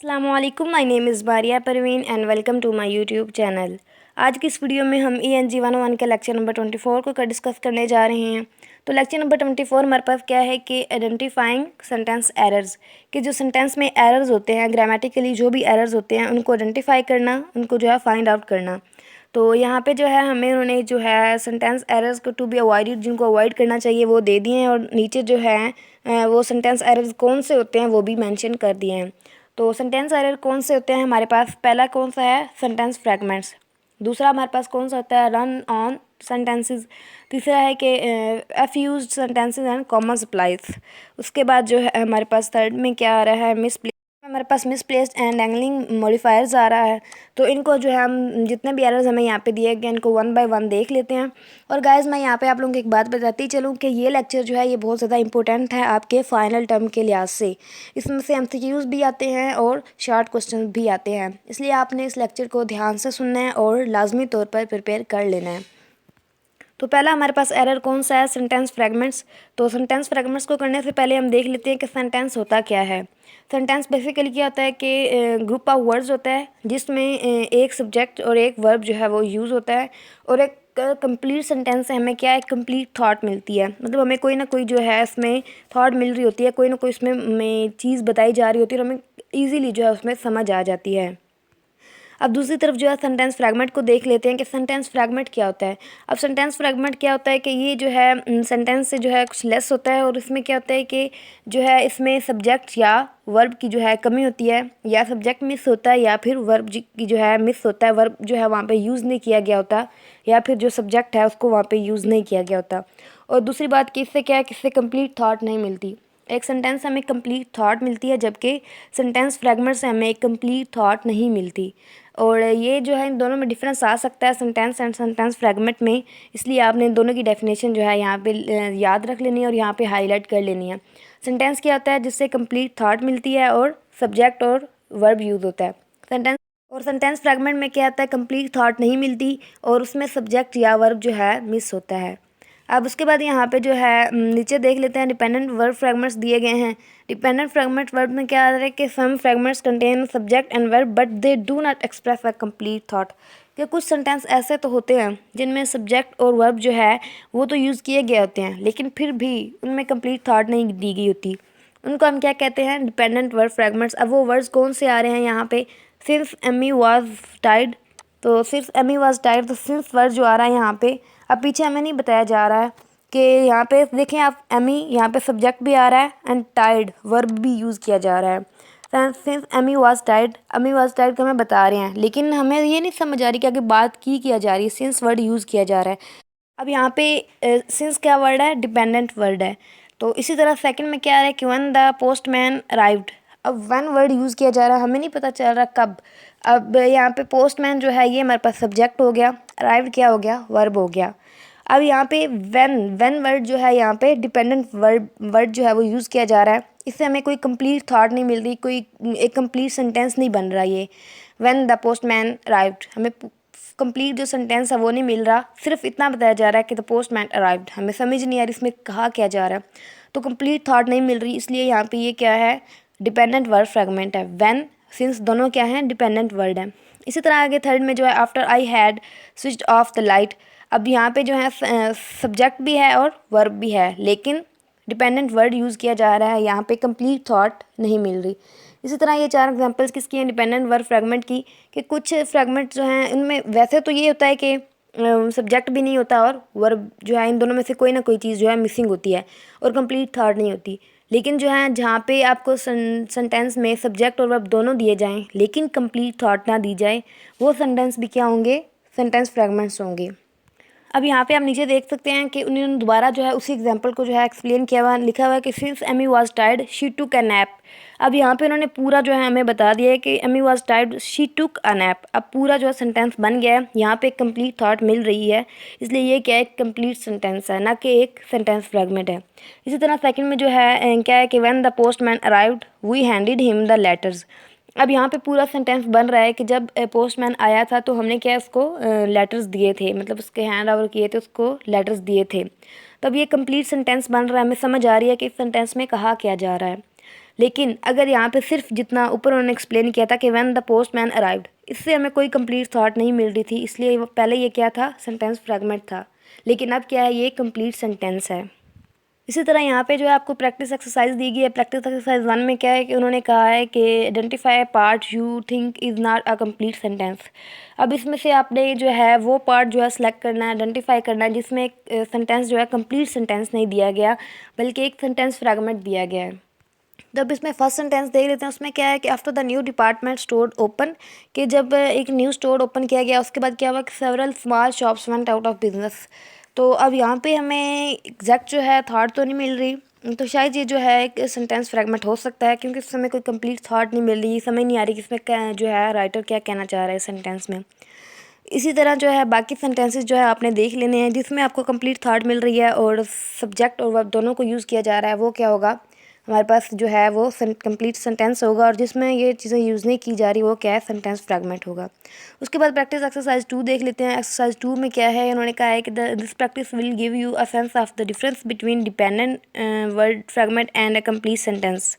अस्सलामुअलैकुम, my name is Baria Parveen and welcome to my YouTube channel. आज की इस वीडियो में हम ENG101 के लेक्चर नंबर 24 को डिस्कस करने जा रहे हैं। तो लेक्चर नंबर 24 हमारे पास क्या है कि आइडेंटिफाइंग सेंटेंस एरर्स, कि जो सेंटेंस में एरर्स होते हैं, ग्रामेटिकली जो भी एरर्स होते हैं उनको आइडेंटिफाई करना, उनको जो है फाइंड आउट करना। तो यहाँ पे जो है हमें उन्होंने जो है सेंटेंस एरर्स को टू बी अवॉइडेड, जिनको अवॉइड करना चाहिए वो दे दिए हैं, और नीचे जो है वो सेंटेंस एरर्स कौन से होते हैं वो भी मेंशन कर दिए हैं। तो सेंटेंस एरर कौन से होते हैं हमारे पास? पहला कौन सा है? Sentence fragments. दूसरा हमारे पास कौन सा होता है? Run on sentences. तीसरा है कि F use sentences and common supplies. उसके बाद जो है हमारे पास थर्ड में क्या आ रहा है? हमारे पास मिसप्लेस्ड एंड एंगलिंग मॉडिफायर्स आ रहा है। तो इनको जो है हम जितने भी एरर्स हमें यहाँ पे दिए गए इनको वन बाय वन देख लेते हैं। और गाइस मैं यहाँ पे आप लोगों को एक बात बताती चलूँ कि ये लेक्चर जो है ये बहुत ज़्यादा इंपॉर्टेंट है आपके फाइनल टर्म के लिहाज से। इसमें से MCQs भी आते हैं और शॉर्ट क्वेश्चन भी आते हैं, इसलिए आपने इस लेक्चर को ध्यान से सुनना है और लाजमी तौर पर प्रिपेयर कर लेना है। तो पहला हमारे पास एरर कौन सा है? Sentence fragments. तो सेंटेंस फ्रैगमेंट्स को करने से पहले हम देख लेते हैं कि सेंटेंस होता क्या है। सेंटेंस बेसिकली क्या होता है कि ग्रुप ऑफ वर्ड्स होता है जिसमें एक सब्जेक्ट और एक वर्ब जो है वो यूज़ होता है, और एक कंप्लीट सेंटेंस से हमें क्या है? कंप्लीट थॉट मिलती है। मतलब हमें कोई ना कोई जो है इसमें थॉट मिल रही होती है, कोई ना कोई इसमें में चीज़ बताई जा रही होती है और हमें ईजीली जो है उसमें समझ आ जाती है। अब दूसरी तरफ जो है सेंटेंस फ्रैगमेंट को देख लेते हैं कि सेंटेंस फ्रैगमेंट क्या होता है। अब सेंटेंस फ्रैगमेंट क्या होता है कि ये जो है सेंटेंस से जो है कुछ लेस होता है, और इसमें क्या होता है कि जो है इसमें सब्जेक्ट या वर्ब की जो है कमी होती है, या सब्जेक्ट मिस होता है, या फिर वर्ब की जो है मिस होता है, वर्ब जो है वहाँ पे यूज़ नहीं किया गया होता, या फिर जो सब्जेक्ट है उसको वहाँ पे यूज़ नहीं किया गया होता। और दूसरी बात कि इससे क्या है कि इससे कंप्लीट थॉट नहीं मिलती। एक सेंटेंस से हमें कंप्लीट थॉट मिलती है, जबकि सेंटेंस फ्रैगमेंट से हमें एक कंप्लीट थॉट नहीं मिलती। और ये जो है इन दोनों में डिफरेंस आ सकता है सेंटेंस एंड सेंटेंस फ्रैगमेंट में, इसलिए आपने इन दोनों की डेफिनेशन जो है यहाँ पे याद रख लेनी है और यहाँ पे हाईलाइट कर लेनी है। सेंटेंस क्या होता है? जिससे कंप्लीट थॉट मिलती है और सब्जेक्ट और वर्ब यूज़ होता है। सेंटेंस फ्रैगमेंट में क्या होता है? कंप्लीट थॉट नहीं मिलती और उसमें सब्जेक्ट या वर्ब जो है मिस होता है। अब उसके बाद यहाँ पे जो है नीचे देख लेते हैं डिपेंडेंट वर्ब फ्रैगमेंट्स दिए गए हैं। डिपेंडेंट फ्रैगमेंट वर्ब में क्या आ रहा है कि some fragments contain subject and verb but they do not express a complete thought. कि कुछ सेंटेंस ऐसे तो होते हैं जिनमें सब्जेक्ट और वर्ब जो है वो तो यूज़ किए गए होते हैं, लेकिन फिर भी उनमें कंप्लीट थॉट नहीं दी गई होती। उनको हम क्या कहते हैं? Dependent verb fragments. अब वो वर्ड्स कौन से आ रहे हैं यहाँ पे? सिंस एमी वाज टाइड। तो सिंस एमी वाज टाइड, तो सिंस वर्ड जो आ रहा है यहाँ पे, अब पीछे हमें नहीं बताया जा रहा है कि यहाँ पे देखें आप, एमी यहाँ पे सब्जेक्ट भी आ रहा है एंड टाइड वर्ब भी यूज़ किया जा रहा है। सिंस एमी वाज टाइड को हमें बता रहे हैं, लेकिन हमें ये नहीं समझ आ रही कि आगे बात की किया जा रही है, सिंस वर्ड यूज़ किया जा रहा है। अब यहाँ पे सिंस क्या वर्ड है? डिपेंडेंट वर्ड है। तो इसी तरह सेकंड में क्या आ रहा है कि व्हेन द पोस्टमैन अराइव्ड। अब व्हेन वर्ड यूज़ किया जा रहा है, हमें नहीं पता चल रहा कब। अब यहाँ पे पोस्टमैन जो है ये हमारे पास सब्जेक्ट हो गया, अराइव्ड क्या हो गया? वर्ब हो गया। अब यहाँ पे व्हेन वर्ड जो है यहाँ पे डिपेंडेंट वर्ड जो है वो यूज़ किया जा रहा है, इससे हमें कोई कंप्लीट थॉट नहीं मिल रही, कोई एक कंप्लीट सेंटेंस नहीं बन रहा। ये व्हेन द पोस्टमैन अराइव्ड, हमें कंप्लीट जो सेंटेंस है वो नहीं मिल रहा, सिर्फ इतना बताया जा रहा है कि द पोस्टमैन अराइव्ड। हमें समझ नहीं आ रही इसमें कहा क्या जा रहा है, तो कंप्लीट थॉट नहीं मिल रही, इसलिए यहाँ पे ये क्या है? डिपेंडेंट वर्ड फ्रैगमेंट है। व्हेन सिंस दोनों क्या है? डिपेंडेंट वर्ड है। इसी तरह आगे थर्ड में जो है after I had switched off the light. अब यहाँ पे जो है सब्जेक्ट भी है और वर्ब भी है, लेकिन डिपेंडेंट वर्ड यूज़ किया जा रहा है, यहाँ पे कंप्लीट थॉट नहीं मिल रही। इसी तरह ये चार एग्जांपल्स किसकी हैं? डिपेंडेंट वर्ब फ्रैगमेंट की। कि कुछ फ्रैगमेंट जो हैं उनमें वैसे तो ये होता है कि सब्जेक्ट भी नहीं होता और वर्ब जो है, इन दोनों में से कोई ना कोई चीज़ जो है मिसिंग होती है और कंप्लीट थॉट नहीं होती। लेकिन जो है जहाँ पे आपको सेंटेंस में सब्जेक्ट और वर्ब दोनों दिए जाएँ लेकिन कंप्लीट थॉट ना दी जाए, वो सेंटेंस भी क्या होंगे? सेंटेंस फ्रैगमेंट्स होंगे। अब यहाँ पे आप नीचे देख सकते हैं कि उन्होंने दोबारा जो है उसी एग्जांपल को जो है एक्सप्लेन किया हुआ, लिखा हुआ है कि since Amy was tired she took a nap. अब यहाँ पे उन्होंने पूरा जो है हमें बता दिया है कि Amy was tired she took a nap. अब पूरा जो है सेंटेंस बन गया है, यहाँ पे कंप्लीट थॉट मिल रही है, इसलिए ये क्या है? एक कंप्लीट सेंटेंस है, ना कि एक सेंटेंस फ्रेगमेंट है। इसी तरह सेकंड में जो है क्या है कि when the postman arrived we handed him the letters. अब यहाँ पे पूरा सेंटेंस बन रहा है कि जब पोस्टमैन आया था तो हमने क्या उसको लेटर्स दिए थे, मतलब उसके हैंड ओवर किए थे, उसको लेटर्स दिए थे। तब ये कंप्लीट सेंटेंस बन रहा है, हमें समझ आ रही है कि इस सेंटेंस में कहा क्या जा रहा है। लेकिन अगर यहाँ पे सिर्फ जितना ऊपर उन्होंने एक्सप्लेन किया था कि व्हेन द पोस्टमैन अराइव्ड, इससे हमें कोई कंप्लीट थॉट नहीं मिल रही थी, इसलिए पहले ये क्या था, सेंटेंस फ्रैगमेंट था। लेकिन अब क्या है, ये कंप्लीट सेंटेंस है। इसी तरह यहाँ पे जो है आपको प्रैक्टिस एक्सरसाइज दी गई है। प्रैक्टिस एक्सरसाइज 1 में क्या है कि उन्होंने कहा है कि identify part you think is not a complete sentence. अब इसमें से आपने जो है वो पार्ट जो है सेलेक्ट करना है, आइडेंटिफाई करना है जिसमें एक सेंटेंस जो है कंप्लीट सेंटेंस नहीं दिया गया, बल्कि एक सेंटेंस फ्रैगमेंट दिया गया है। तो अब इसमें फर्स्ट सेंटेंस देख लेते हैं। उसमें क्या है कि after the new department store open, कि जब एक न्यू स्टोर ओपन किया गया उसके बाद क्या हुआ कि several small shops went out of business. तो अब यहाँ पे हमें एग्जैक्ट जो है थॉट तो नहीं मिल रही, तो शायद ये जो है एक सेंटेंस फ्रैगमेंट हो सकता है, क्योंकि इस समय कोई कंप्लीट थॉट नहीं मिल रही, समझ नहीं आ रही कि इसमें क्या जो है राइटर क्या कहना चाह रहा है सेंटेंस में। इसी तरह जो है बाकी सेंटेंसेस जो है आपने देख लेने हैं जिसमें आपको कंप्लीट थॉट मिल रही है और सब्जेक्ट और वर्ब दोनों को यूज़ किया जा रहा है। वो क्या होगा, हमारे पास जो है वो कंप्लीट सेंटेंस होगा, और जिसमें ये चीज़ें यूज़ नहीं की जा रही वो क्या है, सेंटेंस फ्रैगमेंट होगा। उसके बाद प्रैक्टिस एक्सरसाइज 2 देख लेते हैं। एक्सरसाइज 2 में क्या है, उन्होंने कहा है कि this practice will give you a sense of the difference between dependent word fragment and a complete sentence.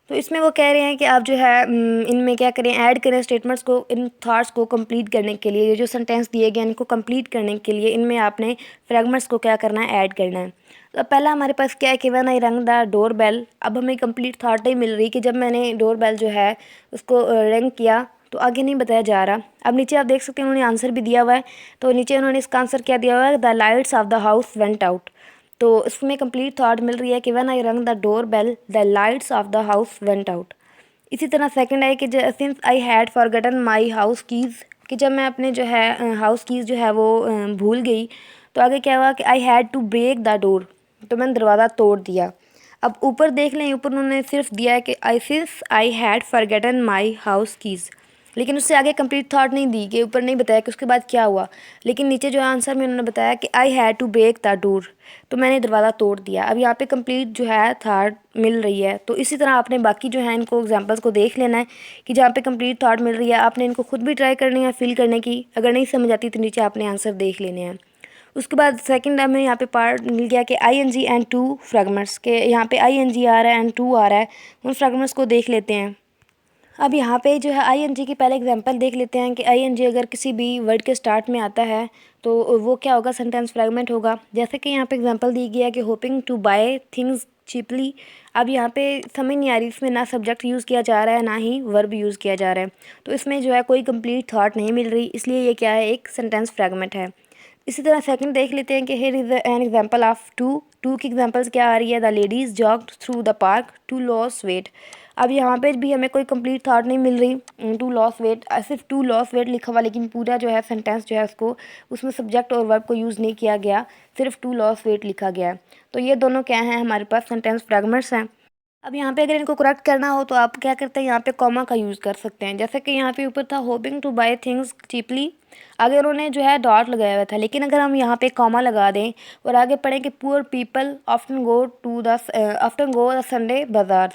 तो इसमें वो कह रहे हैं कि आप जो है इनमें क्या करें, ऐड करें स्टेटमेंट्स को, इन थॉट्स को कंप्लीट करने के लिए। ये जो सेंटेंस दिए गए इनको कंप्लीट करने के लिए इनमें आपने फ्रैगमेंट्स को क्या करना है, ऐड करना है। तो पहला हमारे पास क्या है कि when I rang the door bell. अब हमें कंप्लीट थॉट नहीं मिल रही कि जब मैंने डोर बेल जो है उसको रिंग किया, तो आगे नहीं बताया जा रहा। अब नीचे आप देख सकते हैं उन्होंने आंसर भी दिया हुआ है। तो नीचे उन्होंने इसका आंसर क्या दिया हुआ है, the lights of the house went out. तो इसमें कंप्लीट थॉट मिल रही है कि when I rang the door bell the lights of the house went out. इसी तरह सेकंड है कि since I had forgotten my house keys, कि जब मैं अपने जो है हाउस कीज़ जो है वो भूल गई, तो आगे क्या हुआ कि I had to break the door, तो मैंने दरवाज़ा तोड़ दिया। अब ऊपर देख लें, ऊपर उन्होंने सिर्फ दिया है कि I had forgotten my house keys, लेकिन उससे आगे कंप्लीट थॉट नहीं दी, कि ऊपर नहीं बताया कि उसके बाद क्या हुआ। लेकिन नीचे जो आंसर में उन्होंने बताया कि I had to break the door, तो मैंने दरवाज़ा तोड़ दिया। अब यहाँ पे कंप्लीट जो है थॉट मिल रही है। तो इसी तरह आपने बाकी जो है इनको एग्जांपल्स को देख लेना है कि जहाँ पे कंप्लीट थॉट मिल रही है आपने इनको खुद भी ट्राई करनी है फिल करने की। अगर नहीं समझ आती तो नीचे आपने आंसर देख लेने हैं। उसके बाद सेकंड हमें यहाँ पे पार्ट मिल गया कि I N G and to fragments, के यहाँ पे आई एन जी आ रहा है एंड टू आ रहा है, उन फ्रैगमेंट्स को देख लेते हैं। अब यहाँ पे जो है आई एन जी की पहले एग्जांपल देख लेते हैं कि आई एन जी अगर किसी भी वर्ड के स्टार्ट में आता है तो वो क्या होगा, सेंटेंस फ्रैगमेंट होगा। जैसे कि यहाँ पे एग्जांपल दी गई है कि hoping to buy things cheaply. अब यहाँ पे समझ नहीं आ रही, इसमें ना सब्जेक्ट यूज़ किया जा रहा है ना ही वर्ब यूज़ किया जा रहा है, तो इसमें जो है कोई कंप्लीट थॉट नहीं मिल रही, इसलिए ये क्या है, एक सेंटेंस फ्रैगमेंट है। इसी तरह सेकंड देख लेते हैं कि here is an example of two की एग्जांपल्स क्या आ रही है, the ladies jogged through the park to lose weight. अब यहाँ पे भी हमें कोई कंप्लीट थॉट नहीं मिल रही, टू लॉस वेट, सिर्फ टू लॉस वेट लिखा हुआ, लेकिन पूरा जो है सेंटेंस जो है उसको उसमें सब्जेक्ट और वर्ब को यूज़ नहीं किया गया, सिर्फ टू लॉस वेट लिखा गया। तो ये दोनों क्या हैं, हमारे पास सेंटेंस फ्रैगमेंट्स हैं। अब यहाँ पे अगर इनको करेक्ट करना हो तो आप क्या करते हैं, यहाँ पे कॉमा का यूज़ कर सकते हैं। जैसे कि यहाँ पे ऊपर था hoping to buy things cheaply, आगे उन्होंने जो है डॉट लगाया हुआ था, लेकिन अगर हम यहाँ पे कॉमा लगा दें और आगे पढ़ें कि poor people often go the Sunday बाजार,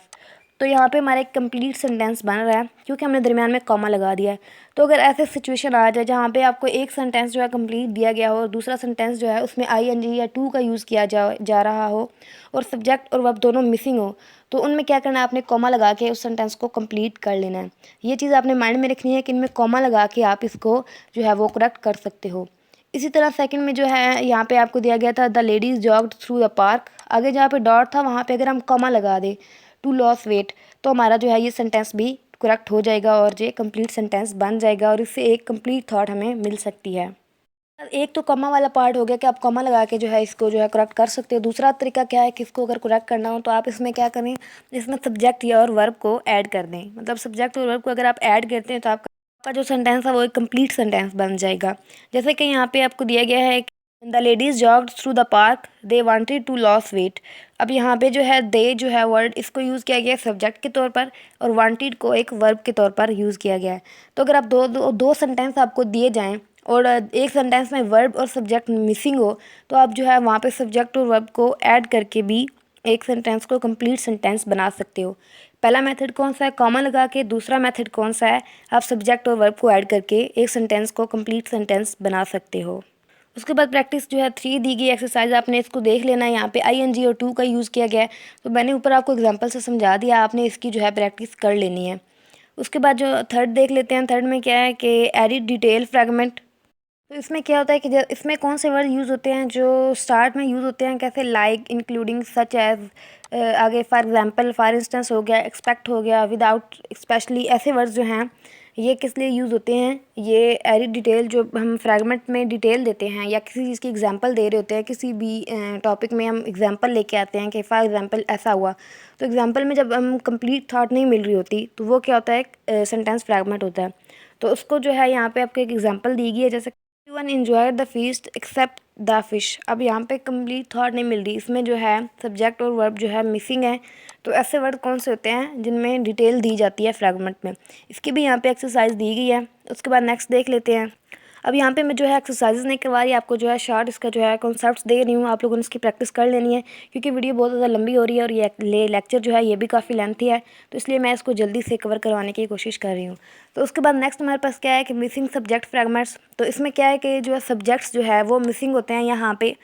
तो यहाँ पे हमारा एक कंप्लीट सेंटेंस बन रहा है क्योंकि हमने दरमियान में कॉमा लगा दिया है। तो अगर ऐसे सिचुएशन आ जाए जहाँ पे आपको एक सेंटेंस जो है कंप्लीट दिया गया हो और दूसरा सेंटेंस जो है उसमें आई एन जी या टू का यूज़ किया जा रहा हो और सब्जेक्ट और वर्ब दोनों मिसिंग हो, तो उनमें क्या करना है, आपने कॉमा लगा के उस सेंटेंस को कंप्लीट कर लेना है। ये चीज़ आपने माइंड में रखनी है कि इनमें कॉमा लगा के आप इसको जो है वो करेक्ट कर सकते हो। इसी तरह सेकंड में जो है यहाँ पे आपको दिया गया था the ladies jogged through the park, आगे जहाँ पे डॉट था वहाँ पे अगर हम कॉमा लगा दें टू लॉस वेट, तो हमारा जो है ये सेंटेंस भी करेक्ट हो जाएगा और ये कंप्लीट सेंटेंस बन जाएगा और इससे एक कंप्लीट थॉट हमें मिल सकती है। एक तो कॉमा वाला पार्ट हो गया कि आप कॉमा लगा के जो है इसको जो है करेक्ट कर सकते हो। दूसरा तरीका क्या है कि इसको अगर करेक्ट करना हो तो आप इसमें क्या करें, इसमें सब्जेक्ट या और वर्ब को ऐड कर दें। मतलब सब्जेक्ट और वर्ब को अगर आप ऐड करते हैं तो आपका जो सेंटेंस है वो एक कंप्लीट सेंटेंस बन जाएगा। जैसे कि यहाँ पे आपको दिया गया है the ladies jogged through the park they wanted to lose weight. अब यहाँ पे जो है दे जो है वर्ड इसको यूज़ किया गया है सब्जेक्ट के तौर पर और वांटेड को एक वर्ब के तौर पर यूज़ किया गया है। तो अगर आप दो सेंटेंस आपको दिए जाएं और एक सेंटेंस में वर्ब और सब्जेक्ट मिसिंग हो, तो आप जो है वहाँ पे सब्जेक्ट और वर्ब को ऐड करके भी एक सेंटेंस को कंप्लीट सेंटेंस बना सकते हो। पहला मेथड कौन सा है, कॉमा लगा के। दूसरा मेथड कौन सा है, आप सब्जेक्ट और वर्ब को ऐड करके एक सेंटेंस को कंप्लीट सेंटेंस बना सकते हो। उसके बाद प्रैक्टिस जो है 3 दी गई एक्सरसाइज, आपने इसको देख लेना है। यहाँ पे ING और टू का यूज़ किया गया है, तो मैंने ऊपर आपको एग्जांपल से समझा दिया, आपने इसकी जो है प्रैक्टिस कर लेनी है। उसके बाद जो थर्ड देख लेते हैं। थर्ड में क्या है कि एडिट डिटेल फ्रैगमेंट। तो इसमें क्या होता है कि इसमें कौन से वर्ड यूज़ होते हैं जो स्टार्ट में यूज़ होते हैं, कैसे लाइक, इंक्लूडिंग, सच एज, आगे फॉर एग्जांपल, फॉर इंस्टेंस हो गया, एक्सपेक्ट हो गया, विदाउट, स्पेशली, ऐसे वर्ड्स जो हैं ये किस लिए यूज़ होते हैं। ये एडिट डिटेल जो हम फ्रैगमेंट में डिटेल देते हैं या किसी चीज़ की एग्जांपल दे रहे होते हैं, किसी भी टॉपिक में हम एग्जांपल लेके आते हैं कि फॉर एग्जांपल ऐसा हुआ, तो एग्जांपल में जब हम कंप्लीट थॉट नहीं मिल रही होती तो वो क्या होता है, एक सेंटेंस फ्रैगमेंट होता है। तो उसको जो है यहाँ पे आपको एक एग्जांपल दी गई है, जैसे one enjoy the feast except the fish. अब यहाँ पे कंप्लीट थॉट नहीं मिल रही, इसमें जो है सब्जेक्ट और वर्ब जो है मिसिंग है। तो ऐसे वर्ड कौन से होते हैं जिनमें डिटेल दी जाती है फ्रैगमेंट में, इसकी भी यहाँ पे एक्सरसाइज दी गई है। उसके बाद नेक्स्ट देख लेते हैं। अब यहाँ पे मैं जो है एक्सरसाइजेस नहीं करवा रही, आपको जो है शॉर्ट इसका जो है कॉन्सेप्ट्स दे रही हूँ, आप लोगों ने इसकी प्रैक्टिस कर लेनी है, क्योंकि वीडियो बहुत ज़्यादा लंबी हो रही है और ये लेक्चर जो है ये भी काफ़ी लेंथी है, तो इसलिए मैं इसको जल्दी से कवर करवाने की कोशिश कर रही हूँ। तो उसके बाद नेक्स्ट हमारे पास क्या है कि मिसिंग सब्जेक्ट फ्रैगमेंट्स। तो इसमें क्या है कि जो है सब्जेक्ट्स जो है वो मिसिंग होते हैं यहाँ पे,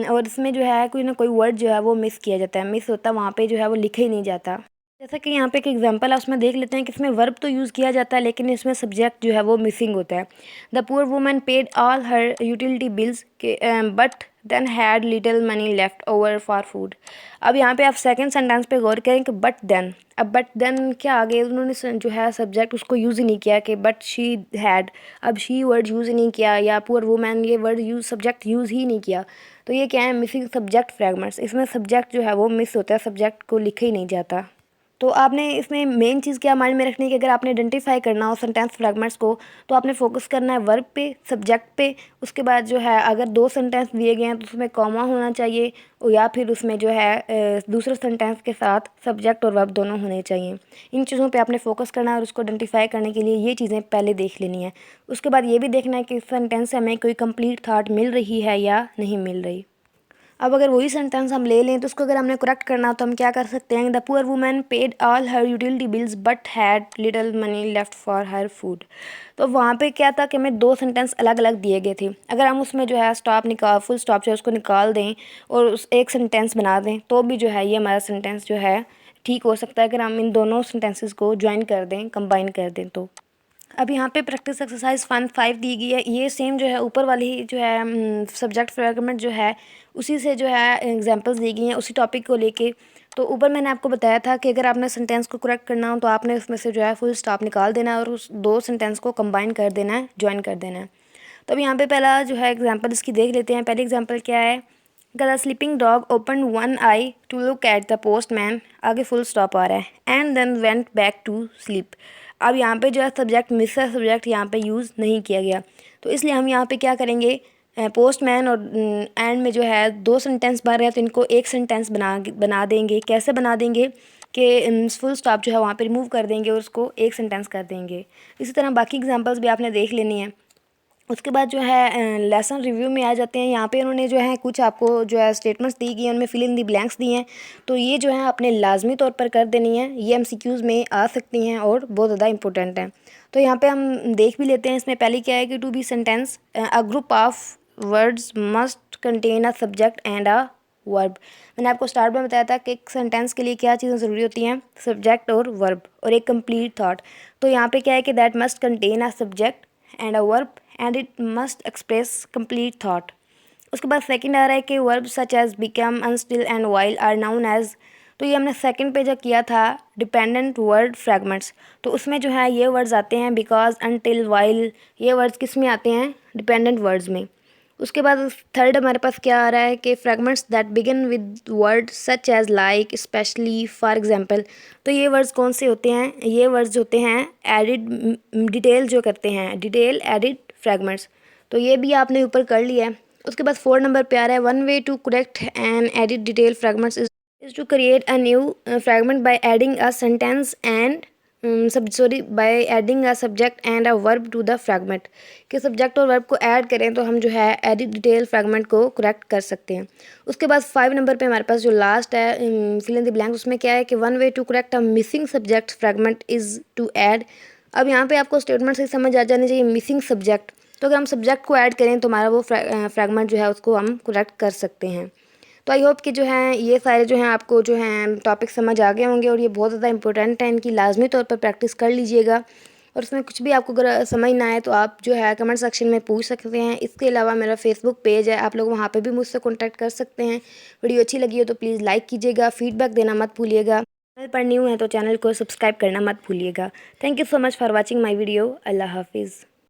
और इसमें जो है कोई ना कोई वर्ड जो है वो मिस किया जाता है, मिस होता है वहाँ पे जो है वो लिखा ही नहीं जाता। जैसा कि यहाँ पे एक एग्जांपल है, उसमें देख लेते हैं कि इसमें वर्ब तो यूज़ किया जाता है लेकिन इसमें सब्जेक्ट जो है वो मिसिंग होता है। The poor woman paid all her utility bills के but then had little money left over for food. अब यहाँ पे आप सेकंड सेंटेंस पे गौर करें कि बट देन, अब बट देन क्या आ गया, उन्होंने जो है सब्जेक्ट उसको यूज़ ही नहीं किया कि बट शी हैड, अब शी वर्ड यूज़ ही नहीं किया, या पुअर वुमन ये वर्ड यूज़ सब्जेक्ट यूज़ ही नहीं किया। तो ये क्या है, मिसिंग सब्जेक्ट फ्रैगमेंट्स। इसमें सब्जेक्ट जो है वो मिस होता है, सब्जेक्ट को लिखा ही नहीं जाता। तो आपने इसमें मेन चीज़ क्या माइंड में रखनी है कि अगर आपने आइडेंटिफाई करना हो सेंटेंस फ्रैगमेंट्स को, तो आपने फोकस करना है वर्ब पे, सब्जेक्ट पे। उसके बाद जो है अगर 2 सेंटेंस दिए गए हैं तो उसमें कॉमा होना चाहिए, और या फिर उसमें जो है दूसरे सेंटेंस के साथ सब्जेक्ट और वर्ब दोनों होने चाहिए। इन चीज़ों पे आपने फोकस करना है और उसको आइडेंटिफाई करने के लिए ये चीज़ें पहले देख लेनी है। उसके बाद ये भी देखना है कि सेंटेंस से हमें कोई कंप्लीट थॉट मिल रही है या नहीं मिल रही। अब अगर वही सेंटेंस हम ले लें तो उसको अगर हमने करेक्ट करना हो तो हम क्या कर सकते हैं, the poor woman paid all her utility bills but had little money left for her food. तो वहाँ पे क्या था कि हमें 2 सेंटेंस अलग अलग दिए गए थे, अगर हम उसमें जो है फुल स्टॉप जो है उसको निकाल दें और उस एक सेंटेंस बना दें तो भी जो है ये हमारा सेंटेंस जो है ठीक हो सकता है, अगर हम इन दोनों सेंटेंसेस को ज्वाइन कर दें, कंबाइन कर दें तो। अब यहाँ पे प्रैक्टिस एक्सरसाइज 1.5 दी गई है, ये सेम जो है ऊपर वाली जो है सब्जेक्ट फ्रैगमेंट जो है उसी से जो है एग्जांपल्स दी गई हैं उसी टॉपिक को लेके। तो ऊपर मैंने आपको बताया था कि अगर आपने सेंटेंस को करेक्ट करना हो तो आपने उसमें से जो है फुल स्टॉप निकाल देना है और उस 2 सेंटेंस को कंबाइन कर देना है, ज्वाइन कर देना है। तो अब यहाँ पे पहला जो है एग्जांपल इसकी देख लेते हैं। पहली एग्जांपल क्या है, the sleeping dog open one eye to look at the postman, आगे फुल स्टॉप आ रहा है, and then went back to sleep. अब यहाँ पे जो है सब्जेक्ट मिस है, सब्जेक्ट यहाँ पे यूज़ नहीं किया गया, तो इसलिए हम यहाँ पे क्या करेंगे, पोस्टमैन और एंड में जो है 2 सेंटेंस बन रहे हैं तो इनको एक सेंटेंस बना देंगे। कैसे बना देंगे कि फुल स्टॉप जो है वहाँ पे रिमूव कर देंगे और उसको एक सेंटेंस कर देंगे। इसी तरह बाकी एग्जांपल्स भी आपने देख लेनी है। उसके बाद जो है लेसन रिव्यू में आ जाते हैं। यहाँ पे उन्होंने जो है कुछ आपको जो है स्टेटमेंट्स दी गई हैं, उनमें फिल इन दी ब्लैंक्स दी हैं, तो ये जो है आपने लाजमी तौर पर कर देनी है। ये MCQs में आ सकती हैं और बहुत ज़्यादा इंपॉर्टेंट हैं। तो यहाँ पे हम देख भी लेते हैं। इसमें पहले क्या है कि to be sentence a group of words must contain a subject and a verb. मैंने आपको स्टार्ट में बताया था कि एक सेंटेंस के लिए क्या चीज़ें ज़रूरी होती हैं, सब्जेक्ट और वर्ब और एक कंप्लीट थॉट। तो यहाँ पे क्या है कि that must contain a subject and a verb and it must express complete thought. उसके बाद सेकंड आ रहा है कि verb such as become, until and while are known as. तो ये हमने सेकंड पे जो किया था डिपेंडेंट वर्ड फ्रैगमेंट्स, तो उसमें जो है ये वर्ड्स आते हैं बिकॉज, अनटिल, वाइल, ये वर्ड्स किस में आते हैं, डिपेंडेंट वर्ड्स में। उसके बाद थर्ड हमारे पास क्या आ रहा है कि fragments that begin with word such as, like, especially, for example. तो ये वर्ड्स कौन से होते हैं, ये वर्ड्स होते हैं एडिड डिटेल जो करते हैं, डिटेल एडिड फ्रैगमेंट्स। तो ये भी आपने ऊपर कर लिया है। उसके बाद 4 नंबर पे आ रहा है, one way to correct and edit detail fragments is to create a new fragment by adding a sentence and by adding a subject and a verb to the fragment. कि सब्जेक्ट और verb को add करें तो हम जो है edit detail fragment को correct कर सकते हैं। उसके बाद 5 नंबर पे हमारे पास जो लास्ट है फिल इन द ब्लैंक्स, उसमें क्या है कि one way to correct a missing subject fragment is to add. अब यहाँ पे आपको स्टेटमेंट से समझ आ जानी चाहिए, मिसिंग सब्जेक्ट तो अगर हम सब्जेक्ट को ऐड करें तो हमारा वो फ्रैगमेंट जो है उसको हम करेक्ट कर सकते हैं। तो आई होप कि जो है ये सारे जो हैं आपको जो हैं टॉपिक समझ आ गए होंगे और ये बहुत ज़्यादा इंपॉर्टेंट है, इनकी लाजमी तौर पर प्रैक्टिस कर लीजिएगा। और उसमें कुछ भी आपको अगर समझ ना आए तो आप जो है कमेंट सेक्शन में पूछ सकते हैं। इसके अलावा मेरा फेसबुक पेज है, आप लोग वहाँ पे भी मुझसे कॉन्टैक्ट कर सकते हैं। वीडियो अच्छी लगी हो तो प्लीज़ लाइक कीजिएगा, फीडबैक देना मत भूलिएगा। चैनल पर न्यू है तो चैनल को सब्सक्राइब करना मत भूलिएगा। Thank you so much for watching my video. अल्लाह हाफिज़।